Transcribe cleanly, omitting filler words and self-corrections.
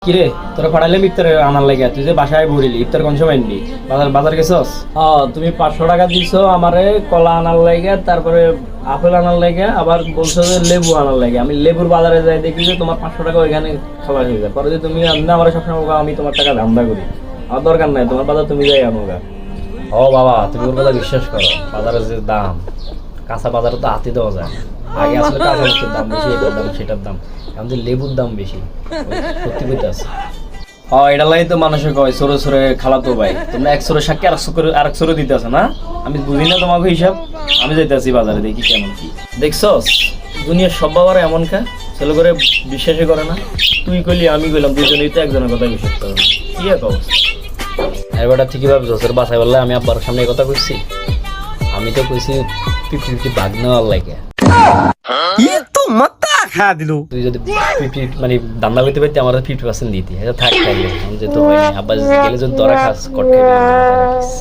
কিরে তোরা পাঠাইলাম ইফতার আনার লাগে, তুই যে বাসায় বলিলি ইফতার কোন সময় আনবি? বাজার গেছস? তুমি 500 টাকা দিছো আমারে কলা আনার লাগে, তারপরে আপেল আনার লাগে, আবার বলছো যে লেবু আনার লাগে। আমি লেবুর বাজারে যাই দেখি যে তোমার 500 টাকা ওইখানে খাবার হয়ে যায়। পরে যে তুমি আনলে আমার সবসময় আমি তোমার টাকা ধান্দা করি, আমার দরকার নাই, তোমার বাজার তুমি যাই আনো গা। ও বাবা, তুমি ওর কথা বিশ্বাস করো? বাজারের যে দাম, কাঁচা বাজারে তো হাতে দেওয়া যায় না। আগে আসলে কাঁচা মাছের দাম বেশি, এটার দাম সেটার দাম, এখন যে লেবুর দাম বেশি, সত্যি কইতে আছে। এটা লাই তো মানুষে কয় সরে সরে খালাতো ভাই, তোমরা এক সরে সাক্ষী আরেক সরে দিতে আছে না? আমি বুঝি না তোমাকে হিসাব। আমি যাইতে আছি বাজারে, দেখি কেমন কি। দেখছস দুনিয়ার সব বাবার এমন কা ছেলে করে বিশ্বাসই করে না। তুই কইলি আমি কইলাম, দুজনেই তো একজনের কথা বিশ্বাস করে না। কি এক অবস্থা! এবারটা ঠিকই ভাবছো, তোর বাসায় বললে আমি আব্বার সামনে এই কথা কইছি? আমি তো কইছি 50-50 ভাগ নেওয়ার লাগে। তুই যদি 50 মানে দান্না করতে পারতি, আমার 50% দিতি। এটা থাক থাকবে, আমি যেতে হয় না। আব্বা গেলে যদি তোরা খাস কট খাইবি।